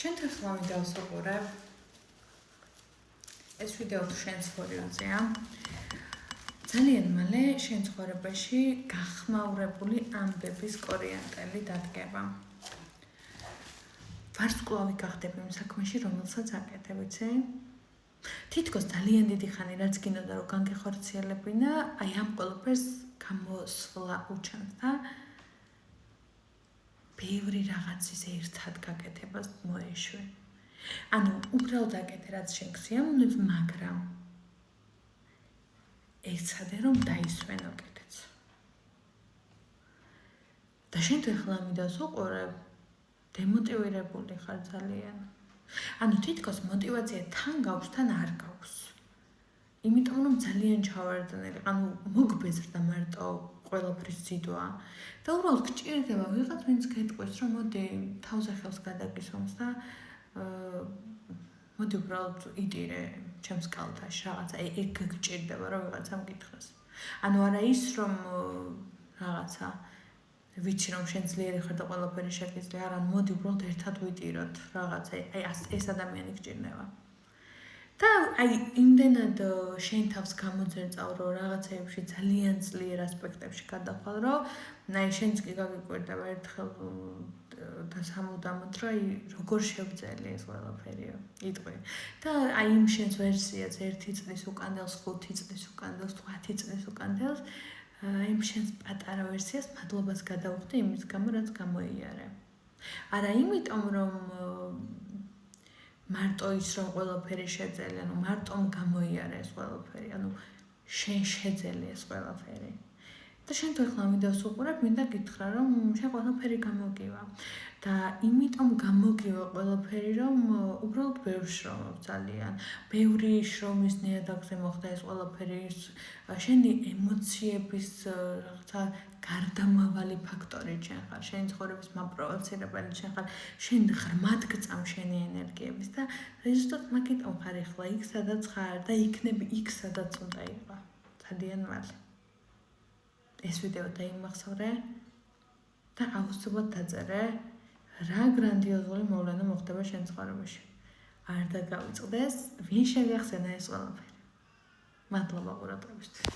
შენთან ხმამი დავსაუბრებ. ეს ვიდეო თუ შენ ცხოვრებაზეა. ძალიან მალე შენ ცხოვრებაში გახმაურებული ამბების კორიანტელი დადგება. ვარსკვლავი გახდები იმ საქმეში, რომელსაც აკეთებ, იცი? თითქოს ძალიან დიდი ხანი რაც გინდოდა რომ განგეხორციელებინა, აი ამ ყველაფერს გამოსვლა უჩანს და ბევრი რაღაცის ერთად გაკეთებას მოეშვი. ანუ უბრალოდ აკეთე რაც შენ გსიამოვნებს, მაგრამ ეცადე რომ დაისვენო კიდეც. და შენ თუ ახლა ამიდას უყურებ, დემოტივირებული ხარ ძალიან. ანუ თითქოს მოტივაცია თან გაქვს, თან არ გაქვს. იმიტომ რომ ძალიან ჩავარდნილი, ანუ მოგბეზრდა მარტო ყველაფრის ძიდვა და უბრალოდ გჭირდება ვიღაც ვინც გეტყვის რომ მოდი თავზე ხელს გადაგისვამს და მოდი უბრალოდ იტირე ჩემს კალთაში რაღაცა ეგ გჭირდება რომ ვიღაცამ გითხრას. ანუ არა ის რომ რაღაცა ვიცი რომ შენ ძლიერი ხარ და ყველაფერი შეგიძლია, არა მოდი უბრალოდ ერთად ვიტიროთ რაღაცა აი ეს ადამიანი გჭირდება. და აი იმდენად შენ თავს გამოძერწავ რომ რაღაცეებში ძალიან ძლიერ ასპექტებში გადახვალ რომ აი შენც კი გაგიკვირდება ერთხელ და სამუდამოდ რომ აი როგორ შევძელი ეს ყველაფერი იტყვი და აი იმ შენს ვერსიას 1 წლის უკან, 5 წლის უკან, 10 წლის უკან იმ შენს პატარა ვერსიას მადლობას გადაუხდი იმის გამო რაც გამოიარე. არა იმიტომ რომ მარტო ის რომ ყველაფერი შეძელი, ანუ მარტომ გამოიარე ეს ყველაფერი, ანუ შენ შეძელი ეს ყველაფერი. და შენ თუ ახლა ვიდეოს უყურებ, მინდა გითხრა რომ შენ ყველაფერი გამოგივა და იმიტომ გამოგივა ყველაფერი რომ უბრალოდ ბევრ შრომობ ძალიან. ბევრი შრომის ნიადაგზე მოხდა ეს ყველაფერი, შენი ემოციების რაღაცა გარდამავალი ფაქტორი შენ ხარ, შენი ცხოვრების მაპროვოცირებელი შენ ხარ, შენ ღრმად გწამ შენი ენერგიების და ზუსტად მაგიტომ ხარ ახლა იქ სადაც ხარ და იქნები იქ სადაც უნდა იყო. ძალიან მალე. ეს ვიდეო დაიმახსოვრე და აუცილებლად დაწერე რა გრანდიოზული მოვლენა მოხდება შენ ცხოვრებაში. არ დაგავიწყდეს, ვინ შეგახსენა ეს ყველაფერი. მადლობა ყურადღებისთვის.